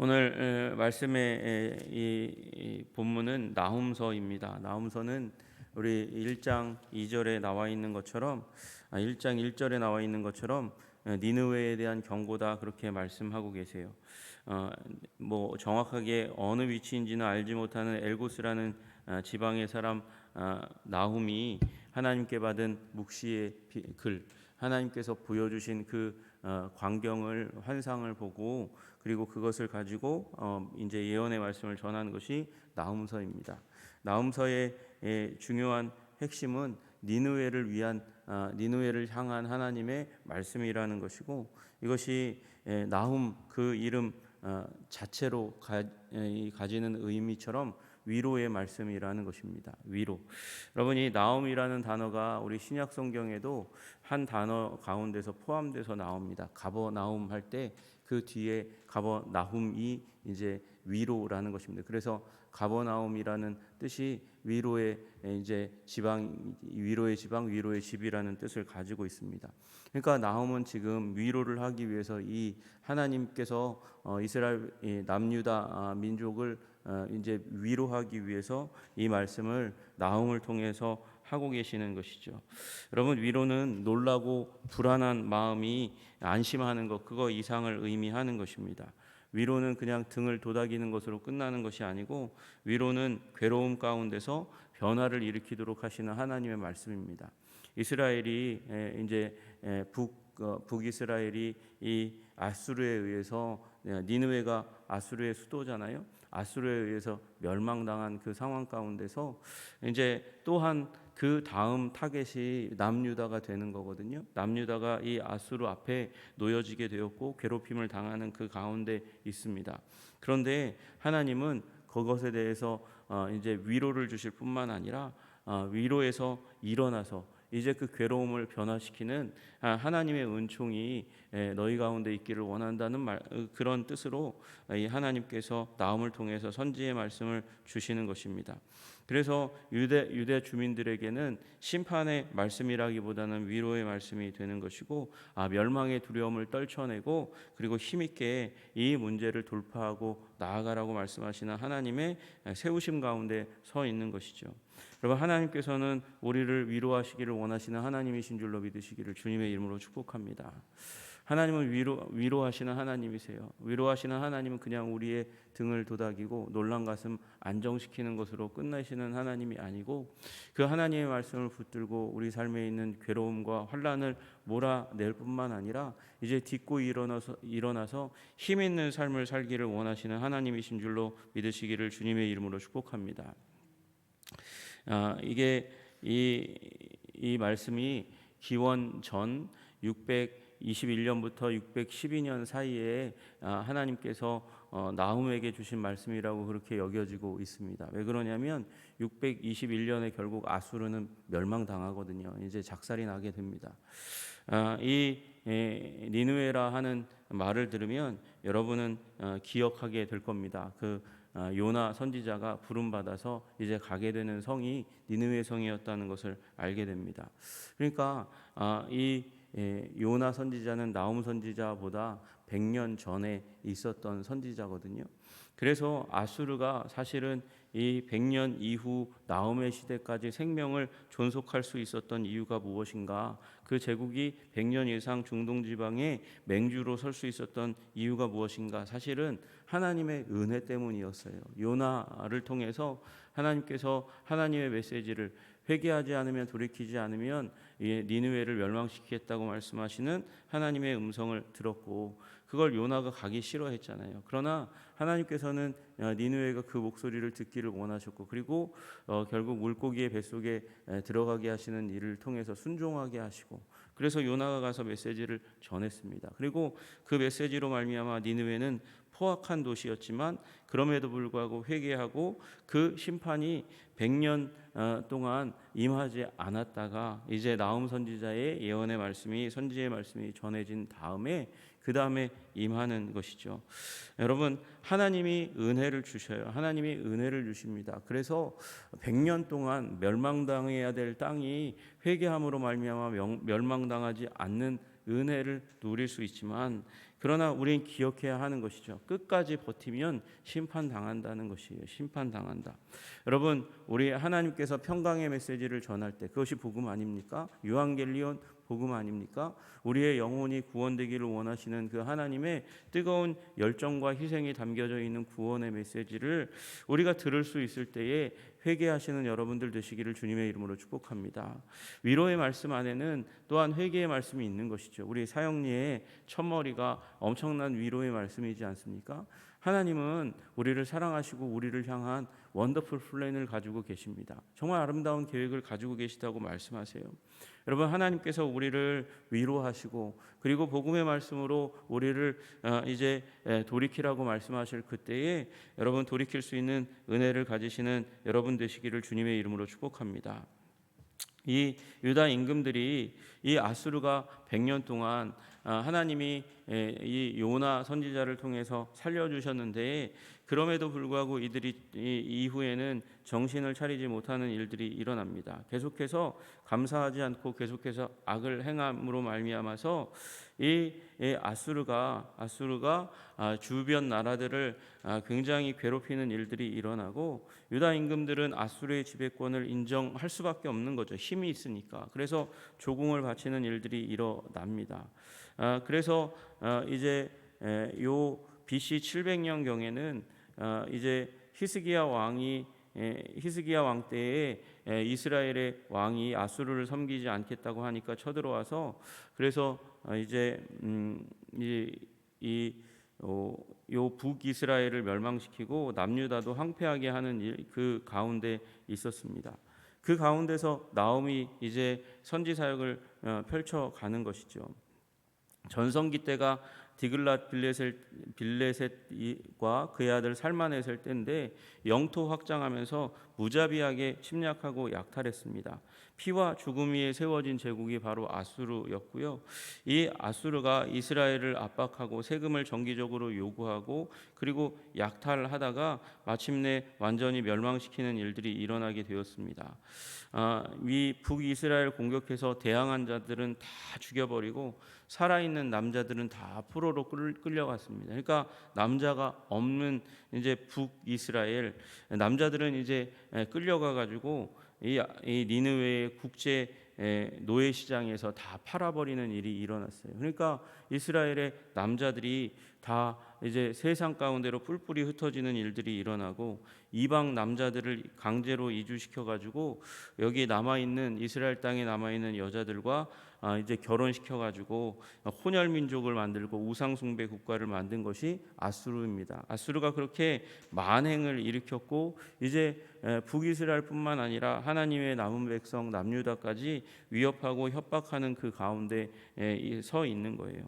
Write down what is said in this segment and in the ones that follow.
오늘 말씀의 이 본문은 나훔서입니다. 나훔서는 우리 1장 2절에 나와 있는 것처럼 1장 1절에 나와 있는 것처럼 니느웨에 대한 경고다 그렇게 말씀하고 계세요. 뭐 정확하게 어느 위치인지는 알지 못하는 엘고스라는 지방의 사람 나훔이 하나님께 받은 묵시의 글, 하나님께서 보여주신 그 광경을 환상을 보고 그리고 그것을 가지고 이제 예언의 말씀을 전하는 것이 나훔서입니다. 나훔서의 중요한 핵심은 니느웨를 향한 하나님의 말씀이라는 것이고, 이것이 나훔 그 이름 자체로 가지는 의미처럼 위로의 말씀이라는 것입니다. 위로. 여러분, 이 나움이라는 단어가 우리 신약 성경에도 한 단어 가운데서 포함돼서 나옵니다. 가버나움 할 때 그 뒤에 가버나훔이 이제 위로라는 것입니다. 그래서 가버나움이라는 뜻이 위로의 이제 지방, 위로의 지방, 위로의 집이라는 뜻을 가지고 있습니다. 그러니까 나훔은 지금 위로를 하기 위해서 이 하나님께서 이스라엘 남유다 민족을 이제 위로하기 위해서 이 말씀을 나훔을 통해서 하고 계시는 것이죠. 여러분, 위로는 놀라고 불안한 마음이 안심하는 것, 그거 이상을 의미하는 것입니다. 위로는 그냥 등을 도닥이는 것으로 끝나는 것이 아니고, 위로는 괴로움 가운데서 변화를 일으키도록 하시는 하나님의 말씀입니다. 이스라엘이 이제 북이스라엘이 이 아수르에 의해서, 니느웨가 아수르의 수도잖아요. 아수르에 의해서 멸망당한 그 상황 가운데서 이제 또한 그 다음 타겟이 남유다가 되는 거거든요. 남유다가 이 아수르 앞에 놓여지게 되었고 괴롭힘을 당하는 그 가운데 있습니다. 그런데 하나님은 그것에 대해서 이제 위로를 주실 뿐만 아니라 위로에서 일어나서 이제 그 괴로움을 변화시키는 하나님의 은총이 너희 가운데 있기를 원한다는 그런 뜻으로 이 하나님께서 나움을 통해서 선지의 말씀을 주시는 것입니다. 그래서 유대 주민들에게는 심판의 말씀이라기보다는 위로의 말씀이 되는 것이고, 멸망의 두려움을 떨쳐내고 그리고 힘있게 이 문제를 돌파하고 나아가라고 말씀하시는 하나님의 세우심 가운데 서 있는 것이죠. 여러분, 하나님께서는 우리를 위로하시기를 원하시는 하나님이신 줄로 믿으시기를 주님의 이름으로 축복합니다. 하나님은 위로하시는 하나님이세요. 위로하시는 하나님은 그냥 우리의 등을 도닥이고 놀란 가슴 안정시키는 것으로 끝나시는 하나님이 아니고, 그 하나님의 말씀을 붙들고 우리 삶에 있는 괴로움과 환난을 몰아낼 뿐만 아니라 이제 딛고 일어나서 힘 있는 삶을 살기를 원하시는 하나님이신 줄로 믿으시기를 주님의 이름으로 축복합니다. 이게 이 말씀이 기원 전 621년부터 612년 사이에 하나님께서 나훔에게 주신 말씀이라고 그렇게 여겨지고 있습니다. 왜 그러냐면 621년에 결국 아수르는 멸망당하거든요. 이제 작살이 나게 됩니다. 이 니느웨라 하는 말을 들으면 여러분은 기억하게 될 겁니다. 그 요나 선지자가 부름 받아서 이제 가게 되는 성이 니느웨 성이었다는 것을 알게 됩니다. 그러니까 이 요나 선지자는 나훔 선지자보다 100년 전에 있었던 선지자거든요. 그래서 아수르가 사실은 이 100년 이후 나훔의 시대까지 생명을 존속할 수 있었던 이유가 무엇인가? 그 제국이 100년 이상 중동 지방에 맹주로 설 수 있었던 이유가 무엇인가? 사실은 하나님의 은혜 때문이었어요. 요나를 통해서 하나님께서 하나님의 메시지를 회개하지 않으면, 돌이키지 않으면 니느웨를 멸망시키겠다고 말씀하시는 하나님의 음성을 들었고, 그걸 요나가 가기 싫어했잖아요. 그러나 하나님께서는 니느웨가 그 목소리를 듣기를 원하셨고, 그리고 결국 물고기의 뱃속에 들어가게 하시는 일을 통해서 순종하게 하시고, 그래서 요나가 가서 메시지를 전했습니다. 그리고 그 메시지로 말미암아 니느웨는 포악한 도시였지만 그럼에도 불구하고 회개하고 그 심판이 100년 동안 임하지 않았다가 이제 나훔 선지자의 예언의 말씀이, 선지의 말씀이 전해진 다음에 그 다음에 임하는 것이죠. 여러분, 하나님이 은혜를 주셔요. 하나님이 은혜를 주십니다. 그래서 100년 동안 멸망당해야 될 땅이 회개함으로 말미암아 멸망당하지 않는 은혜를 누릴 수 있지만, 그러나 우리는 기억해야 하는 것이죠. 끝까지 버티면 심판당한다는 것이에요. 심판당한다. 여러분, 우리 하나님께서 평강의 메시지를 전할 때 그것이 복음 아닙니까? 유앙겔리온 복음 아닙니까? 우리의 영혼이 구원되기를 원하시는 그 하나님의 뜨거운 열정과 희생이 담겨져 있는 구원의 메시지를 우리가 들을 수 있을 때에 회개하시는 여러분들 되시기를 주님의 이름으로 축복합니다. 위로의 말씀 안에는 또한 회개의 말씀이 있는 것이죠. 우리 사형리의 첫머리가 엄청난 위로의 말씀이지 않습니까? 하나님은 우리를 사랑하시고 우리를 향한 원더풀 플랜을 가지고 계십니다. 정말 아름다운 계획을 가지고 계시다고 말씀하세요. 여러분, 하나님께서 우리를 위로하시고 그리고 복음의 말씀으로 우리를 이제 돌이키라고 말씀하실 그때에 여러분 돌이킬 수 있는 은혜를 가지시는 여러분 되시기를 주님의 이름으로 축복합니다. 이 유다 임금들이 이 아수르가 100년 동안 하나님이 이 요나 선지자를 통해서 살려주셨는데 그럼에도 불구하고 이들이 이후에는 정신을 차리지 못하는 일들이 일어납니다. 계속해서 감사하지 않고 계속해서 악을 행함으로 말미암아서 이 아수르가 주변 나라들을 굉장히 괴롭히는 일들이 일어나고 유다 임금들은 아수르의 지배권을 인정할 수밖에 없는 거죠. 힘이 있으니까. 그래서 조공을 바치는 일들이 일어납니다. 그래서 이제 요 BC 700년 경에는 이제 히스기야 왕 때에 이스라엘의 왕이 아수르를 섬기지 않겠다고 하니까 쳐들어와서 그래서 이제 요 북이스라엘을 멸망시키고 남유다도 황폐하게 하는 일, 그 가운데 있었습니다. 그 가운데서 나홈이 이제 선지 사역을 펼쳐가는 것이죠. 전성기 때가 디글랏 빌레셋과 그의 아들 살만에셀 때인데 영토 확장하면서 무자비하게 침략하고 약탈했습니다. 피와 죽음 위에 세워진 제국이 바로 아수르였고요. 이 아수르가 이스라엘을 압박하고 세금을 정기적으로 요구하고 그리고 약탈하다가 마침내 완전히 멸망시키는 일들이 일어나게 되었습니다. 이 북이스라엘 공격해서 대항한 자들은 다 죽여버리고 살아있는 남자들은 다 포로로 끌려갔습니다. 그러니까 남자가 없는 이제 북이스라엘 남자들은 이제 끌려가 가지고 이 니느웨의 국제 노예 시장에서 다 팔아버리는 일이 일어났어요. 그러니까 이스라엘의 남자들이 다 이제 세상 가운데로 뿔뿔이 흩어지는 일들이 일어나고 이방 남자들을 강제로 이주시켜 가지고 여기 남아 있는 이스라엘 땅에 남아 있는 여자들과 이제 결혼시켜 가지고 혼혈 민족을 만들고 우상 숭배 국가를 만든 것이 아수르입니다. 아수르가 그렇게 만행을 일으켰고 이제 북이스라엘뿐만 아니라 하나님의 남은 백성 남유다까지 위협하고 협박하는 그 가운데 서 있는 거예요.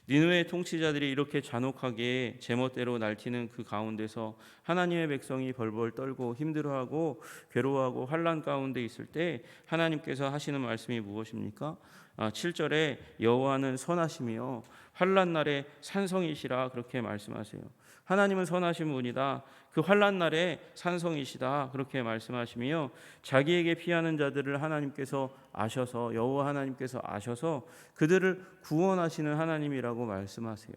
니느웨의 통치자들이 이렇게 잔혹하게 제멋대로 날뛰는 그 가운데서 하나님의 백성이 벌벌 떨고 힘들어하고 괴로워하고 환난 가운데 있을 때 하나님께서 하시는 말씀이 무엇입니까? 7절에 여호와는 선하시며 환난 날에 산성이시라 그렇게 말씀하세요. 하나님은 선하신 분이다. 그 환난 날에 산성이시다 그렇게 말씀하시며 자기에게 피하는 자들을 하나님께서 아셔서 여호와 하나님께서 아셔서 그들을 구원하시는 하나님이라고 말씀하세요.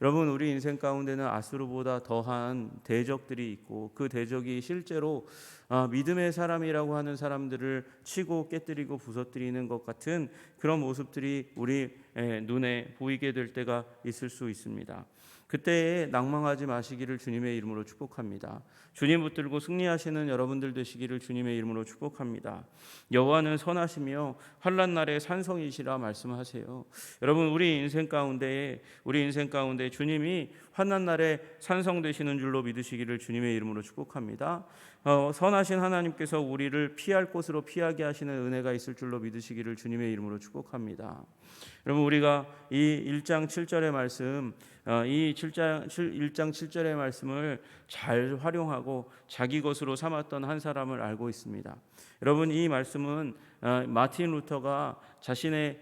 여러분, 우리 인생 가운데는 아수르보다 더한 대적들이 있고 그 대적이 실제로 믿음의 사람이라고 하는 사람들을 치고 깨뜨리고 부서뜨리는 것 같은 그런 모습들이 우리 눈에 보이게 될 때가 있을 수 있습니다. 그때에 낭망하지 마시기를 주님의 이름으로 축복합니다. 주님 붙들고 승리하시는 여러분들 되시기를 주님의 이름으로 축복합니다. 여호와는 선하시며 환난 날에 산성이시라 말씀하세요. 여러분, 우리 인생 가운데 주님이 환난 날에 산성 되시는 줄로 믿으시기를 주님의 이름으로 축복합니다. 선하신 하나님께서 우리를 피할 곳으로 피하게 하시는 은혜가 있을 줄로 믿으시기를 주님의 이름으로 축복합니다. 여러분, 우리가 이 1장 7절의 말씀, 이 1장 7절의 말씀을 잘 활용하고 자기 것으로 삼았던 한 사람을 알고 있습니다. 여러분, 이 말씀은 마틴 루터가 자신의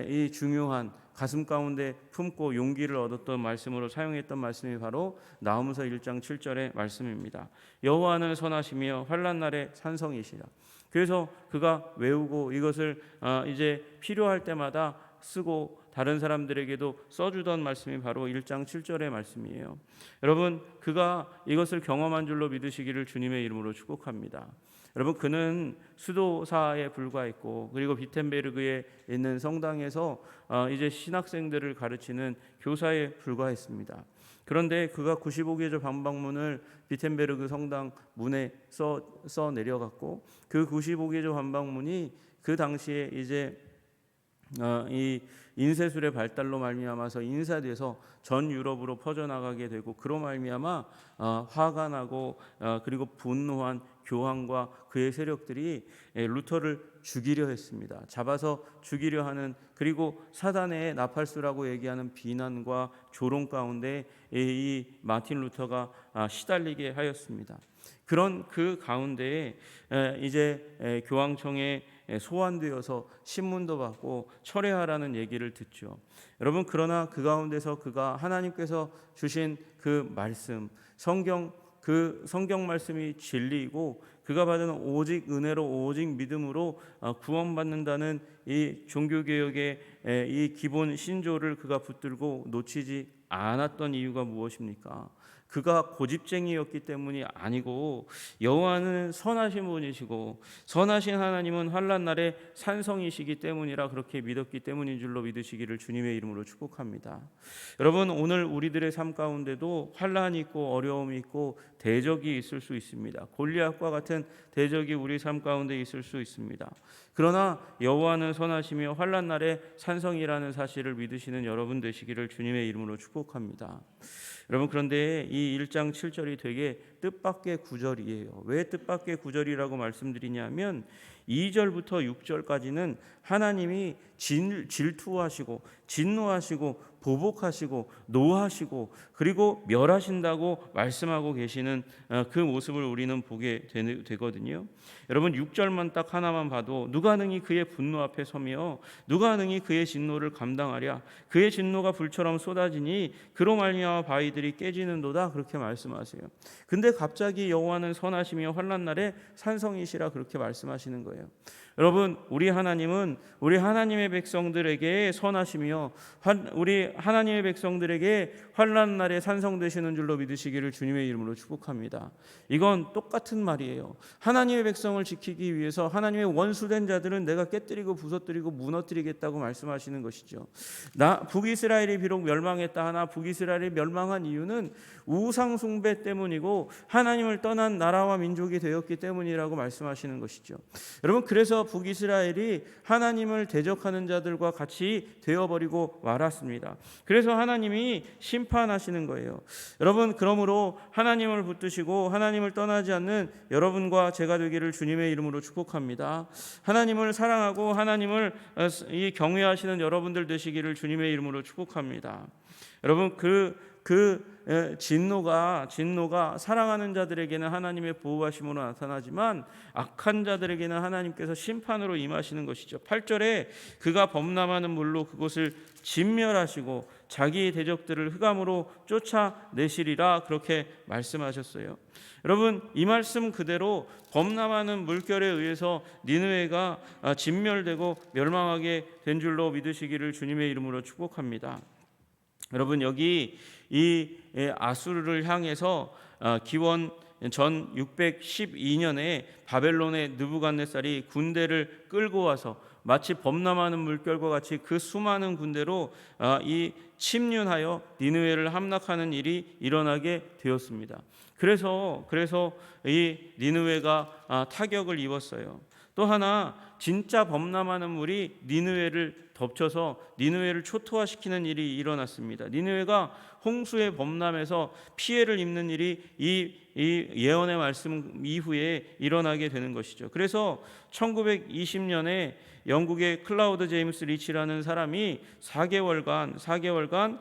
이 중요한 가슴 가운데 품고 용기를 얻었던 말씀으로 사용했던 말씀이 바로 나홈서 1장 7절의 말씀입니다. 여호와는 선하시며 환난 날에 산성이시라. 그래서 그가 외우고 이것을 이제 필요할 때마다 쓰고 다른 사람들에게도 써주던 말씀이 바로 1장 7절의 말씀이에요. 여러분, 그가 이것을 경험한 줄로 믿으시기를 주님의 이름으로 축복합니다. 여러분, 그는 수도사에 불과했고, 그리고 비텐베르그에 있는 성당에서 이제 신학생들을 가르치는 교사에 불과했습니다. 그런데 그가 95개조 방방문을 비텐베르그 성당 문에 써 내려갔고, 그 95개조 방방문이 그 당시에 이제 이 인쇄술의 발달로 말미암아서 인쇄돼서 전 유럽으로 퍼져나가게 되고, 그로 말미암아 화가 나고 그리고 분노한 교황과 그의 세력들이 루터를 죽이려 했습니다. 잡아서 죽이려 하는, 그리고 사단의 나팔수라고 얘기하는 비난과 조롱 가운데 이 마틴 루터가 시달리게 하였습니다. 그런 그 가운데에 이제 교황청에 소환되어서 신문도 받고 철회하라는 얘기를 듣죠. 여러분, 그러나 그 가운데서 그가 하나님께서 주신 그 말씀, 그 성경 말씀이 진리이고, 그가 받은 오직 은혜로 오직 믿음으로 구원받는다는 이 종교개혁의 이 기본 신조를 그가 붙들고 놓치지 않았던 이유가 무엇입니까? 그가 고집쟁이였기 때문이 아니고, 여호와는 선하신 분이시고 선하신 하나님은 환난 날에 산성이시기 때문이라 그렇게 믿었기 때문인 줄로 믿으시기를 주님의 이름으로 축복합니다. 여러분, 오늘 우리들의 삶 가운데도 환난이 있고 어려움이 있고 대적이 있을 수 있습니다. 골리앗과 같은 대적이 우리 삶 가운데 있을 수 있습니다. 그러나 여호와는 선하시며 환난 날에 산성이라는 사실을 믿으시는 여러분 되시기를 주님의 이름으로 축복합니다. 여러분, 그런데 이 1장 7절이 되게 뜻밖의 구절이에요. 왜 뜻밖의 구절이라고 말씀드리냐면 2절부터 6절까지는 하나님이 질투하시고 진노하시고 보복하시고 노하시고 그리고 멸하신다고 말씀하고 계시는 그 모습을 우리는 보게 되거든요. 여러분, 6절만 딱 하나만 봐도 누가 능히 그의 분노 앞에 서며 누가 능히 그의 진노를 감당하랴, 그의 진노가 불처럼 쏟아지니 그로 말미암아 바위들이 깨지는도다, 그렇게 말씀하세요. 근데 갑자기 여호와는 선하시며 환난 날에 산성이시라 그렇게 말씀하시는 거예요. 여러분, 우리 하나님은 우리 하나님의 백성들에게 선하시며 우리 하나님의 백성들에게 환난 날에 산성되시는 줄로 믿으시기를 주님의 이름으로 축복합니다. 이건 똑같은 말이에요. 하나님의 백성을 지키기 위해서 하나님의 원수된 자들은 내가 깨뜨리고 부서뜨리고 무너뜨리겠다고 말씀하시는 것이죠. 북이스라엘이 비록 멸망했다 하나 북이스라엘이 멸망한 이유는 우상 숭배 때문이고 하나님을 떠난 나라와 민족이 되었기 때문이라고 말씀하시는 것이죠. 여러분, 그래서 북이스라엘이 하나님을 대적하는 자들과 같이 되어버리고 말았습니다. 그래서 하나님이 심판하시는 거예요. 여러분, 그러므로 하나님을 붙드시고 하나님을 떠나지 않는 여러분과 제가 되기를 주님의 이름으로 축복합니다. 하나님을 사랑하고 하나님을 경외하시는 여러분들 되시기를 주님의 이름으로 축복합니다. 여러분, 진노가 사랑하는 자들에게는 하나님의 보호하심으로 나타나지만 악한 자들에게는 하나님께서 심판으로 임하시는 것이죠. 8절에 그가 범람하는 물로 그곳을 진멸하시고 자기의 대적들을 흑암으로 쫓아내시리라, 그렇게 말씀하셨어요. 여러분, 이 말씀 그대로 범람하는 물결에 의해서 니느웨가 진멸되고 멸망하게 된 줄로 믿으시기를 주님의 이름으로 축복합니다. 여러분, 여기 이 아수르를 향해서 기원 전 612년에 바벨론의 느부갓네살이 군대를 끌고 와서 마치 범람하는 물결과 같이 그 수많은 군대로 이 침륜하여 니느웨를 함락하는 일이 일어나게 되었습니다. 그래서 이 니느웨가 타격을 입었어요. 또 하나, 진짜 범람하는 물이 니느웨를 덮쳐서 니느웨를 초토화시키는 일이 일어났습니다. 니느웨가 홍수의 범람에서 피해를 입는 일이 이 예언의 말씀 이후에 일어나게 되는 것이죠. 그래서 1920년에 영국의 클라우드 제임스 리치라는 사람이 4개월간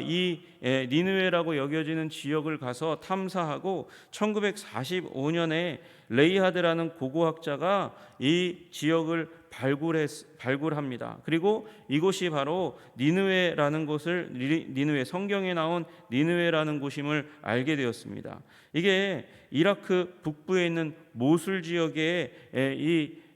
이 니느웨라고 여겨지는 지역을 가서 탐사하고 1945년에 레이하드라는 고고학자가 이 지역을 발굴합니다. 그리고 이곳이 바로 니느웨라는 곳을 니느웨, 성경에 나온 니느웨라는 곳임을 알게 되었습니다. 이게 이라크 북부에 있는 모술 지역의 이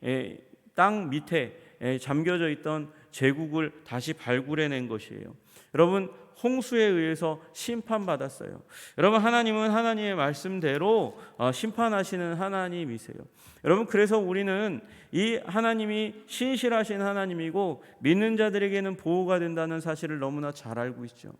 땅 밑에 잠겨져 있던 제국을 다시 발굴해낸 것이에요. 여러분, 홍수에 의해서 심판받았어요. 여러분, 하나님은 하나님의 말씀대로 심판하시는 하나님이세요. 여러분, 그래서 우리는 이 하나님이 신실하신 하나님이고 믿는 자들에게는 보호가 된다는 사실을 너무나 잘 알고 있죠.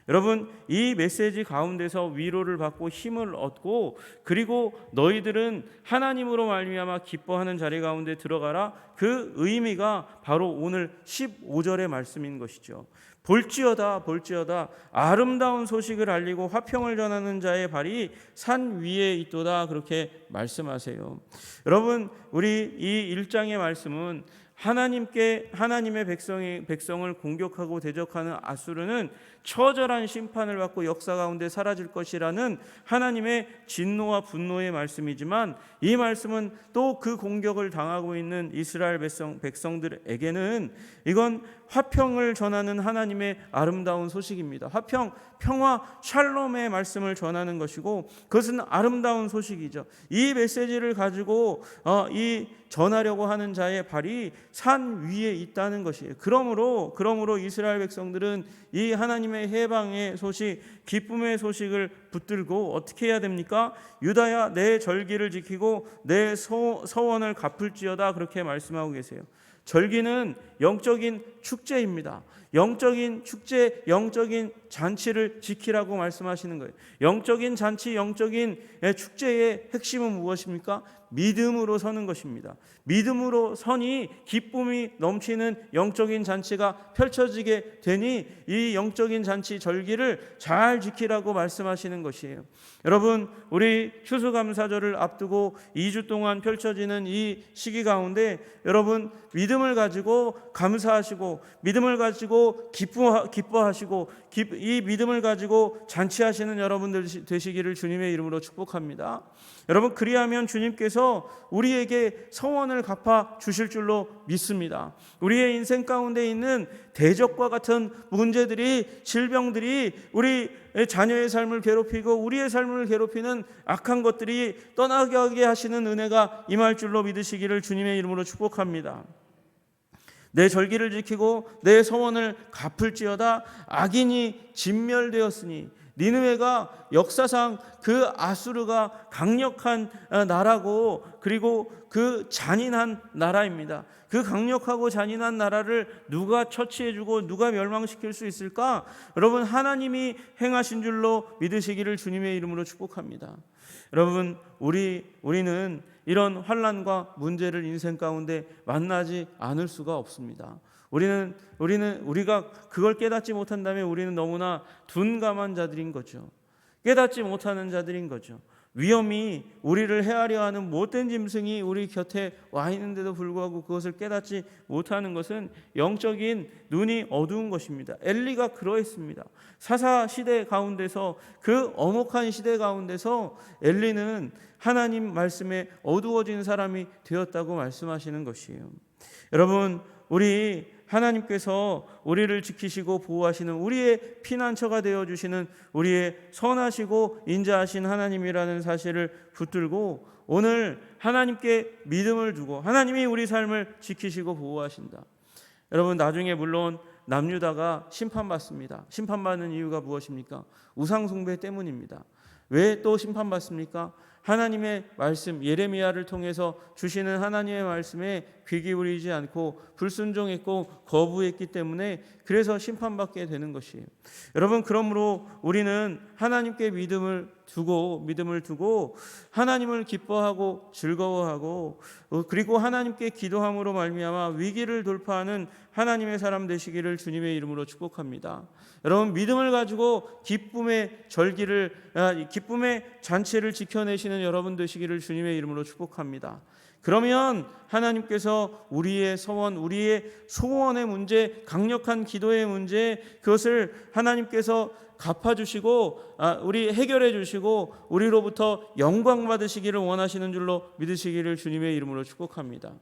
여러분, 이 메시지 가운데서 위로를 받고 힘을 얻고, 그리고 너희들은 하나님으로 말미암아 기뻐하는 자리 가운데 들어가라, 그 의미가 바로 오늘 15절의 말씀인 것이죠. 볼지어다 아름다운 소식을 알리고 화평을 전하는 자의 발이 산 위에 있도다, 그렇게 말씀하세요. 여러분, 우리 이 1장의 말씀은 하나님의 백성을 공격하고 대적하는 아수르는 처절한 심판을 받고 역사 가운데 사라질 것이라는 하나님의 진노와 분노의 말씀이지만, 이 말씀은 또 그 공격을 당하고 있는 이스라엘 백성들에게는 이건 화평을 전하는 하나님의 아름다운 소식입니다. 화평, 평화, 샬롬의 말씀을 전하는 것이고, 그것은 아름다운 소식이죠. 이 메시지를 가지고 전하려고 하는 자의 발이 산 위에 있다는 것이에요. 그러므로 이스라엘 백성들은 이 하나님의 해방의 소식, 기쁨의 소식을 붙들고 어떻게 해야 됩니까? 유다야, 내 절기를 지키고 내 서원을 갚을지어다, 그렇게 말씀하고 계세요. 절기는 영적인 축제입니다. 영적인 축제, 영적인 잔치를 지키라고 말씀하시는 거예요. 영적인 잔치, 영적인 축제의 핵심은 무엇입니까? 믿음으로 서는 것입니다. 믿음으로 서니 기쁨이 넘치는 영적인 잔치가 펼쳐지게 되니 이 영적인 잔치 절기를 잘 지키라고 말씀하시는 것이에요. 여러분, 우리 추수감사절을 앞두고 2주 동안 펼쳐지는 이 시기 가운데 여러분, 믿음을 가지고 감사하시고, 믿음을 가지고 기뻐하시고, 이 믿음을 가지고 잔치하시는 여러분들 되시기를 주님의 이름으로 축복합니다. 여러분, 그리하면 주님께서 우리에게 성원을 갚아 주실 줄로 믿습니다. 우리의 인생 가운데 있는 대적과 같은 문제들이, 질병들이 우리 자녀의 삶을 괴롭히고 우리의 삶을 괴롭히는 악한 것들이 떠나게 하시는 은혜가 임할 줄로 믿으시기를 주님의 이름으로 축복합니다. 내 절기를 지키고 내 서원을 갚을지어다. 악인이 진멸되었으니, 니느웨가 역사상 그 아수르가 강력한 나라고, 그리고 그 잔인한 나라입니다. 그 강력하고 잔인한 나라를 누가 처치해주고 누가 멸망시킬 수 있을까? 여러분, 하나님이 행하신 줄로 믿으시기를 주님의 이름으로 축복합니다. 여러분, 우리는 이런 환난과 문제를 인생 가운데 만나지 않을 수가 없습니다. 우리가 그걸 깨닫지 못한다면 우리는 너무나 둔감한 자들인 거죠. 깨닫지 못하는 자들인 거죠. 위험이 우리를 헤아려 하는 못된 짐승이 우리 곁에 와 있는데도 불구하고 그것을 깨닫지 못하는 것은 영적인 눈이 어두운 것입니다. 엘리가 그러했습니다. 사사 시대 가운데서, 그 엄혹한 시대 가운데서 엘리는 하나님 말씀에 어두워진 사람이 되었다고 말씀하시는 것이에요. 여러분, 우리 하나님께서 우리를 지키시고 보호하시는, 우리의 피난처가 되어주시는 우리의 선하시고 인자하신 하나님이라는 사실을 붙들고 오늘 하나님께 믿음을 두고 하나님이 우리 삶을 지키시고 보호하신다. 여러분, 나중에 물론 남유다가 심판받습니다. 심판받는 이유가 무엇입니까? 우상숭배 때문입니다. 왜 또 심판받습니까? 하나님의 말씀, 예레미야를 통해서 주시는 하나님의 말씀에 귀 기울이지 않고 불순종했고 거부했기 때문에, 그래서 심판받게 되는 것이에요. 여러분, 그러므로 우리는 하나님께 믿음을 두고 하나님을 기뻐하고 즐거워하고, 그리고 하나님께 기도함으로 말미암아 위기를 돌파하는 하나님의 사람 되시기를 주님의 이름으로 축복합니다. 여러분, 믿음을 가지고 기쁨의 잔치를 지켜내시는 여러분 되시기를 주님의 이름으로 축복합니다. 그러면 하나님께서 우리의 서원, 우리의 소원의 문제, 강력한 기도의 문제, 그것을 하나님께서 갚아주시고 우리 해결해 주시고 우리로부터 영광 받으시기를 원하시는 줄로 믿으시기를 주님의 이름으로 축복합니다.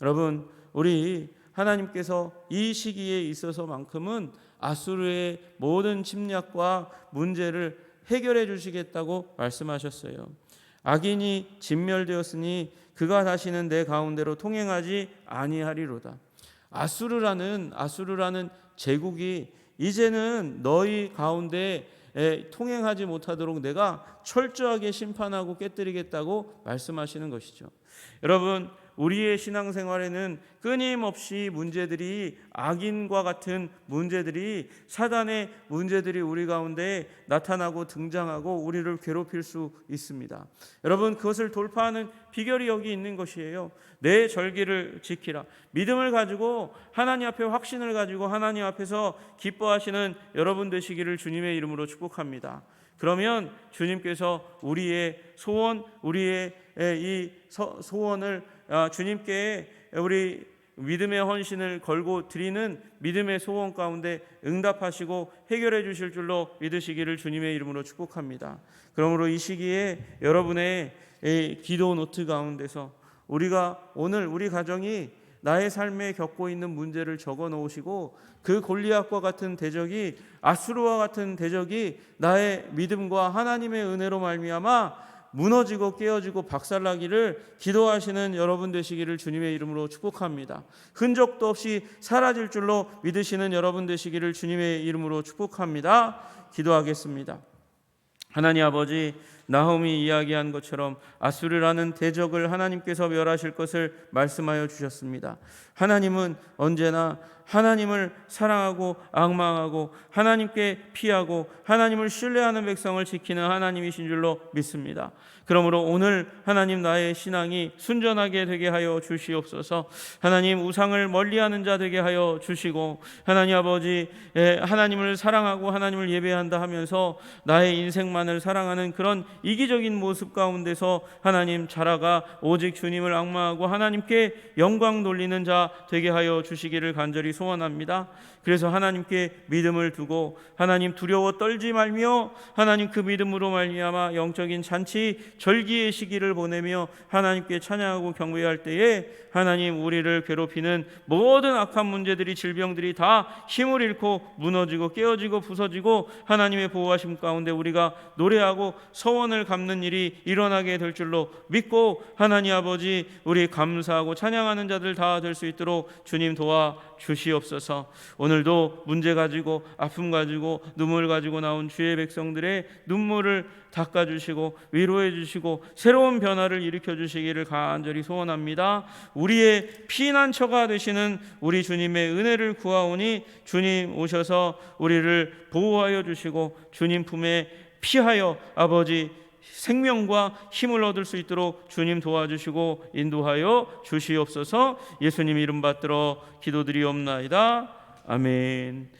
여러분, 우리 하나님께서 이 시기에 있어서만큼은 아수르의 모든 침략과 문제를 해결해 주시겠다고 말씀하셨어요. 악인이 진멸되었으니 그가 다시는 내 가운데로 통행하지 아니하리로다. 아수르라는 제국이 이제는 너희 가운데 통행하지 못하도록 내가 철저하게 심판하고 깨뜨리겠다고 말씀하시는 것이죠. 여러분, 우리의 신앙생활에는 끊임없이 문제들이, 악인과 같은 문제들이, 사단의 문제들이 우리 가운데 나타나고 등장하고 우리를 괴롭힐 수 있습니다. 여러분, 그것을 돌파하는 비결이 여기 있는 것이에요. 내 절기를 지키라. 믿음을 가지고 하나님 앞에 확신을 가지고 하나님 앞에서 기뻐하시는 여러분 되시기를 주님의 이름으로 축복합니다. 그러면 주님께서 우리의 소원, 우리의 이 소원을 주님께 우리 믿음의 헌신을 걸고 드리는 믿음의 소원 가운데 응답하시고 해결해 주실 줄로 믿으시기를 주님의 이름으로 축복합니다. 그러므로 이 시기에 여러분의 기도 노트 가운데서 우리가 오늘 우리 가정이 나의 삶에 겪고 있는 문제를 적어 놓으시고 그 골리앗과 같은 대적이, 아수르와 같은 대적이 나의 믿음과 하나님의 은혜로 말미암아 무너지고 깨어지고 박살나기를 기도하시는 여러분 되시기를 주님의 이름으로 축복합니다. 흔적도 없이 사라질 줄로 믿으시는 여러분 되시기를 주님의 이름으로 축복합니다. 기도하겠습니다. 하나님 아버지, 나홈이 이야기한 것처럼 아수르라는 대적을 하나님께서 멸하실 것을 말씀하여 주셨습니다. 하나님은 언제나 하나님을 사랑하고 앙망하고 하나님께 피하고 하나님을 신뢰하는 백성을 지키는 하나님이신 줄로 믿습니다. 그러므로 오늘 하나님, 나의 신앙이 순전하게 되게 하여 주시옵소서. 하나님, 우상을 멀리하는 자 되게 하여 주시고, 하나님 아버지, 하나님을 사랑하고 하나님을 예배한다 하면서 나의 인생만을 사랑하는 그런 이기적인 모습 가운데서 하나님 자라가 오직 주님을 앙망하고 하나님께 영광 돌리는 자 되게 하여 주시기를 간절히 소원합니다. 그래서 하나님께 믿음을 두고 하나님 두려워 떨지 말며 하나님 그 믿음으로 말미암아 영적인 잔치 절기의 시기를 보내며 하나님께 찬양하고 경배할 때에 하나님, 우리를 괴롭히는 모든 악한 문제들이, 질병들이 다 힘을 잃고 무너지고 깨어지고 부서지고 하나님의 보호하심 가운데 우리가 노래하고 서원을 갚는 일이 일어나게 될 줄로 믿고, 하나님 아버지, 우리 감사하고 찬양하는 자들 다 될 수 있도록 주님 도와 주시옵소서. 오늘도 문제 가지고 아픔 가지고 눈물 가지고 나온 주의 백성들의 눈물을 닦아주시고 위로해 주시고 새로운 변화를 일으켜 주시기를 간절히 소원합니다. 우리의 피난처가 되시는 우리 주님의 은혜를 구하오니 주님 오셔서 우리를 보호하여 주시고 주님 품에 피하여 아버지 생명과 힘을 얻을 수 있도록 주님 도와주시고 인도하여 주시옵소서. 예수님 이름 받들어 기도드리옵나이다. 아멘.